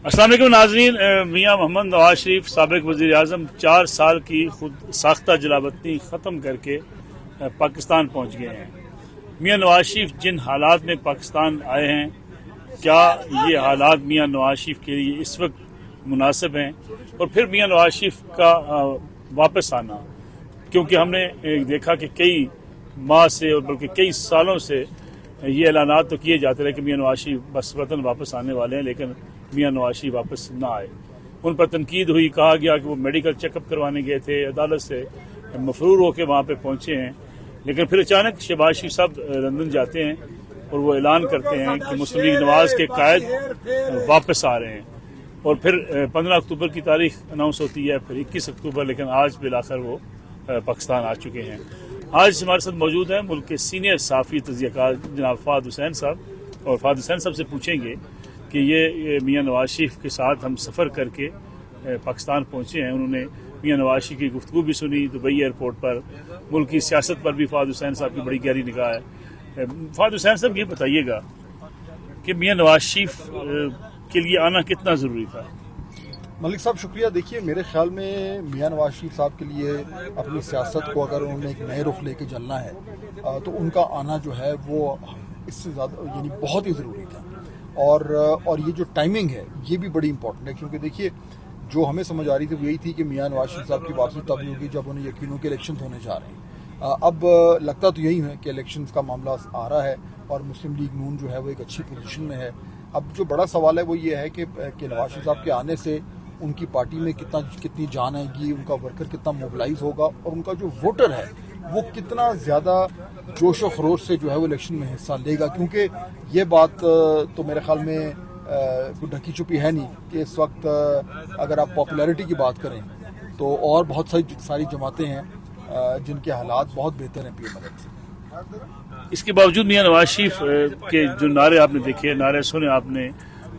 अस्सलाम वालेकुम नाज़रीन, मियाँ मोहम्मद नवाज शरीफ साबिक वज़ीर आज़म 4 साल की खुद साख्ता जलावतनी ख़त्म करके पाकिस्तान पहुँच गए हैं। मियाँ नवाज शरीफ जिन हालात में पाकिस्तान आए हैं, क्या ये हालात मियाँ नवाज शरीफ के लिए इस वक्त मुनासिब हैं? और फिर मियाँ नवाज शरीफ का वापस आना, क्योंकि हमने देखा कि कई माह से और बल्कि कई सालों से ये ऐलानात तो किए जाते रहे कि मियाँ नवाज शरीफ बस वतन वापस आने वाले हैं, लेकिन मियाँ नवाज शरीफ वापस ना आए। उन पर तनकीद हुई, कहा गया कि वो मेडिकल चेकअप करवाने गए थे, अदालत से मफरूर होकर वहाँ पे पहुँचे हैं, लेकिन फिर अचानक शहबाज शरीफ साहब लंदन जाते हैं और वो ऐलान करते हैं कि मुस्लिम लीग नवाज के कायद वापस आ रहे हैं। और फिर 15 अक्टूबर की तारीख अनाउंस होती है, फिर 21 अक्टूबर, लेकिन आज बिलाखिर वो पाकिस्तान आ चुके हैं। आज हमारे साथ मौजूद हैं मुल्क के सीनियर साफ़ी तज़कियाकार जनाब फ़ाद हुसैन साहब, और फ़ाद हुसैन साहब से पूछेंगे कि ये मियाँ नवाज शरीफ के साथ हम सफ़र करके पाकिस्तान पहुँचे हैं। उन्होंने मियाँ नवाज शरीफ की गुफ्तगू भी सुनी दुबई एयरपोर्ट पर, मुल्क की सियासत पर भी फ़ाद हुसैन साहब की बड़ी गहरी निगाह है। फ़ाद हुसैन साहब ये बताइएगा कि मियाँ नवाज शरीफ के लिए आना कितना ज़रूरी था? मलिक साहब शुक्रिया। देखिए, मेरे ख्याल में मियाँ नवाज शरीफ साहब के लिए अपनी सियासत को अगर उन्होंने एक नए रुख लेके चलना है तो उनका आना जो है वो इससे ज़्यादा यानी बहुत ही ज़रूरी था। और ये जो टाइमिंग है ये भी बड़ी इंपॉर्टेंट है, क्योंकि देखिए जो हमें समझ आ रही थी वो यही थी कि मियाँ नवाज शरीफ साहब की वापसी तब होगी जब उन्हें यकीन हो कि इलेक्शन होने जा रहे हैं। अब लगता तो यही है कि इलेक्शन का मामला आ रहा है और मुस्लिम लीग नून जो है वो एक अच्छी पोजीशन में है। अब जो बड़ा सवाल है वो ये है कि नवाज शरीफ साहब के आने से उनकी पार्टी में कितनी जान आएगी, उनका वर्कर कितना मोबिलाइज होगा और उनका जो वोटर है वो कितना ज़्यादा जोश और खरोश से जो है वो इलेक्शन में हिस्सा लेगा। क्योंकि ये बात तो मेरे ख्याल में कोई ढकी छुपी है नहीं कि इस वक्त अगर आप पॉपुलैरिटी की बात करें तो और बहुत सारी जमातें हैं जिनके हालात बहुत बेहतर हैं पीएमएल से। इसके बावजूद मियाँ नवाज शरीफ के जो नारे आपने देखे, नारे सुने आपने,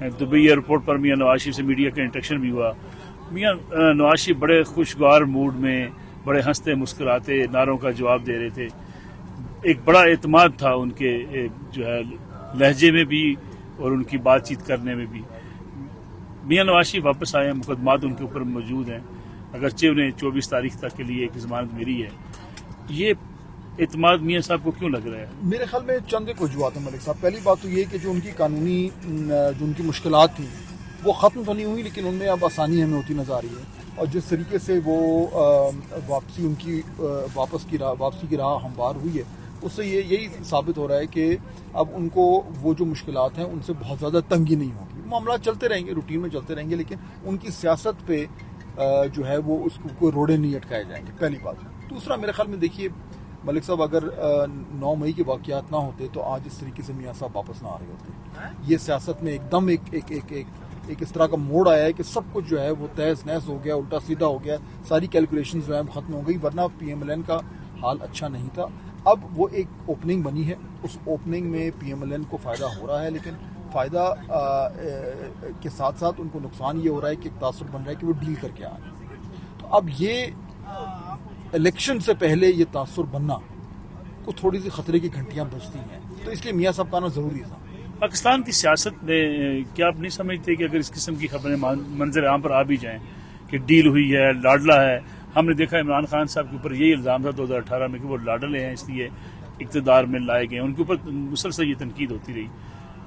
दुबई एयरपोर्ट पर मियाँ नवाज शरीफ से मीडिया का इंटरेक्शन भी हुआ। मियाँ नवाज शरीफ बड़े खुशगवार मूड में, बड़े हंसते मुस्कुराते नारों का जवाब दे रहे थे। एक बड़ा एतमाद था उनके जो है लहजे में भी और उनकी बातचीत करने में भी। मियाँ नवाज शरीफ वापस आए हैं, मुकदमात उनके ऊपर मौजूद हैं, अगरचे उन्हें 24 तारीख तक के लिए एक जमानत मिली है। ये एतमाद मियाँ साहब को क्यों लग रहा है? मेरे ख्याल में चंद एक वजूहत हैं मलिक साहब। पहली बात तो ये कि जो उनकी कानूनी जो उनकी मुश्किलात थी वो ख़त्म तो नहीं हुई, लेकिन उनमें अब आसानी हमें होती नज़र आ रही है। और जिस तरीके से वो वापसी की राह हमवार हुई है, उससे यही साबित हो रहा है कि अब उनको वो जो मुश्किलात हैं उनसे बहुत ज़्यादा तंगी नहीं होगी। मामला चलते रहेंगे, रूटीन में चलते रहेंगे, लेकिन उनकी सियासत पे जो है वो उसको कोई रोड़े नहीं अटकाए जाएंगे, पहली बात। दूसरा, मेरे ख्याल में देखिए मलिक साहब, अगर 9 मई के वाक़यात ना होते तो आज इस तरीके से मियाँ साहब वापस ना आ रहे होते। ये सियासत में एकदम एक इस तरह का मोड़ आया है कि सब कुछ जो है वो तहस नहस हो गया, उल्टा सीधा हो गया, सारी कैलकुलेशंस जो है ख़त्म हो गई, वरना पीएमएलएन का हाल अच्छा नहीं था। अब वो एक ओपनिंग बनी है, उस ओपनिंग में पीएमएलएन को फ़ायदा हो रहा है, लेकिन फ़ायदा के साथ साथ उनको नुकसान ये हो रहा है कि एक तासुर बन रहा है कि वो डील करके आ रहे हैं। तो अब ये इलेक्शन से पहले ये तासुर बनना को थोड़ी सी खतरे की घंटियां बजती हैं, तो इसलिए मियाँ साहब का आना ज़रूरी था। पाकिस्तान की सियासत में क्या आप नहीं समझते कि अगर इस किस्म की खबरें मंजर आम पर आ भी जाएं कि डील हुई है, लाडला है? हमने देखा इमरान खान साहब के ऊपर यही इल्ज़ाम था 2018 में कि वो लाडले हैं इसलिए इक़्तिदार में लाए गए, उनके ऊपर मुसलसल ये तनकीद होती रही।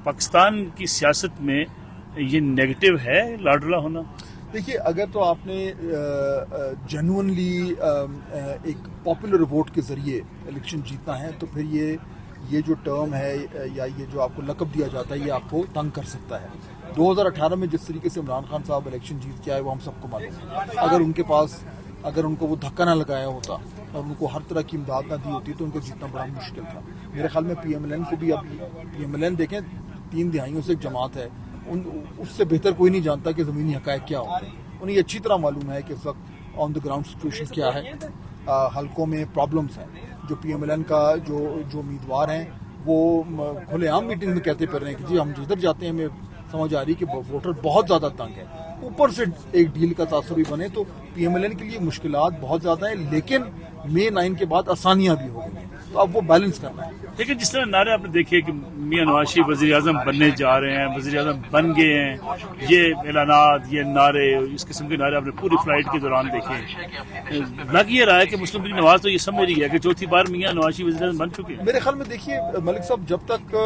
पाकिस्तान की सियासत में ये नेगेटिव है लाडला होना? देखिए, अगर तो आपने जेन्युइनली एक पॉपुलर वोट के ज़रिए इलेक्शन जीतना है तो फिर ये जो टर्म है या ये जो आपको लक़ब दिया जाता है ये आपको तंग कर सकता है। 2018 में जिस तरीके से इमरान खान साहब इलेक्शन जीत के आए वो हम सबको मालूम है। अगर उनको वो धक्का ना लगाया होता और उनको हर तरह की इमदाद ना दी होती तो उनको जीतना बड़ा मुश्किल था। मेरे ख्याल में पीएमएलएन को भी, अब पीएमएलएन देखें 3 दिहाइयों से एक जमात है, उससे बेहतर कोई नहीं जानता कि ज़मीनी हक़ाइक़ क्या होते हैं। उन्हें अच्छी तरह मालूम है कि इस वक्त ऑन द ग्राउंड सिचुएशन क्या है, हलकों में प्रॉब्लम्स हैं। जो पीएमएलएन का जो उम्मीदवार हैं वो खुलेआम मीटिंग में कहते फिर रहे हैं कि जी हम जिधर जाते हैं हमें समझ आ रही है कि वोटर बहुत ज़्यादा तंग है। اوپر سے ایک ڈیل کا تصور بھی بنے تو PMLN کے لیے مشکلات بہت زیادہ ہیں، لیکن مئی 9 کے بعد آسانیاں بھی ہو گئی ہیں، تو اب وہ بیلنس کرنا ہے۔ لیکن جس طرح نعرے آپ نے دیکھے کہ میاں نواز شریف وزیر اعظم بننے جا رہے ہیں، وزیر اعظم بن گئے ہیں، یہ اعلانات، یہ نعرے، اس قسم کے نعرے آپ نے پوری فلائٹ کے دوران دیکھے، لگ یہ رہا ہے کہ مسلم لیگ نواز تو یہ سمجھ رہی ہے کہ چوتھی بار میاں نواز شریف وزیر اعظم بن چکے ہیں۔ میرے خیال میں دیکھیے ملک صاحب، جب تک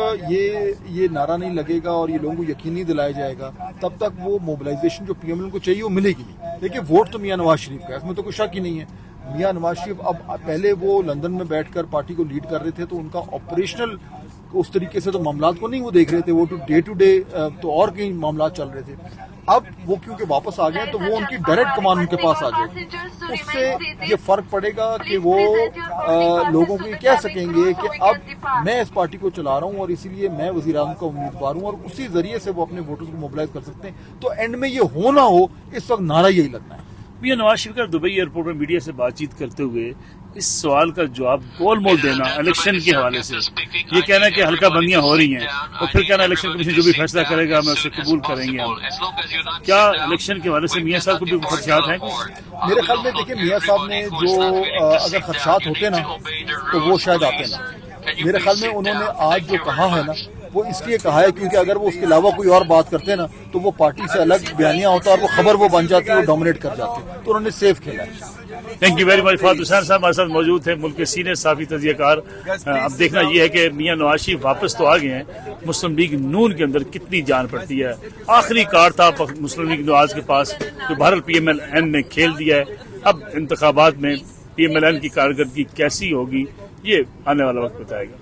یہ نعرہ نہیں لگے گا اور یہ لوگوں کو یقین نہیں دلایا جائے گا تب تک وہ موبلائزیشن جو PMLN کو چاہیے وہ ملے گی نہیں۔ دیکھیے ووٹ تو میاں نواز شریف کا ہے، اس میں تو کوئی شک ہی نہیں ہے۔ میاں نواز شریف اب پہلے وہ لندن میں بیٹھ کر پارٹی کو لیڈ کر رہے تھے تو ان کا آپریشنل اس طریقے سے تو معاملات کو نہیں وہ دیکھ رہے تھے، وہ ٹو ڈے تو اور کئی معاملات چل رہے تھے۔ اب وہ کیونکہ واپس آ گئے تو وہ ان کی ڈائریکٹ کمان ان کے پاس آ جائے گی، اس سے یہ فرق پڑے گا کہ وہ لوگوں کو یہ کہہ سکیں گے کہ اب میں اس پارٹی کو چلا رہا ہوں اور اسی لیے میں وزیر اعظم کا امیدوار ہوں، اور اسی ذریعے سے وہ اپنے ووٹرز کو موبلائز کر سکتے ہیں۔ تو اینڈ میں یہ ہو نہ ہو، اس وقت نعرہ یہی لگنا ہے۔ میاں نواز شریف کا دبئی ایئرپورٹ میں میڈیا سے بات چیت کرتے ہوئے اس سوال کا جواب گول مول دینا الیکشن کے حوالے سے، یہ کہنا کہ حلقہ بندیاں ہو رہی ہیں اور پھر کہنا الیکشن کمیشن جو بھی فیصلہ کرے گا ہمیں اسے قبول کریں گے ہم۔ کیا الیکشن کے حوالے سے میاں صاحب کو بھی خدشات ہیں؟ میرے خیال میں دیکھیں میاں صاحب نے جو اگر خدشات ہوتے نا تو وہ شاید آتے نا۔ میرے خیال میں انہوں نے آج جو کہا ہے نا وہ اس لیے کہا ہے کیونکہ اگر وہ اس کے علاوہ کوئی اور بات کرتے نا تو وہ پارٹی سے الگ بیانیہ ہوتا اور وہ خبر وہ بن جاتی، وہ ڈومینیٹ کر جاتے، تو انہوں نے سیف کھیلا ہے۔ Thank you very much. Fatir Hussain صاحب ہمارے ساتھ موجود تھے، ملک کے سینئر صحافی تجزیہ کار۔ اب دیکھنا یہ ہے کہ میاں نواز شریف واپس تو آ گئے ہیں، مسلم لیگ نون کے اندر کتنی جان پڑتی ہے۔ آخری کارڈ تھا مسلم لیگ نواز کے پاس جو بہرحال PMLN نے کھیل دیا ہے۔ اب انتخابات میں PMLN کی کارکردگی کیسی ہوگی یہ آنے والا وقت بتائے گا۔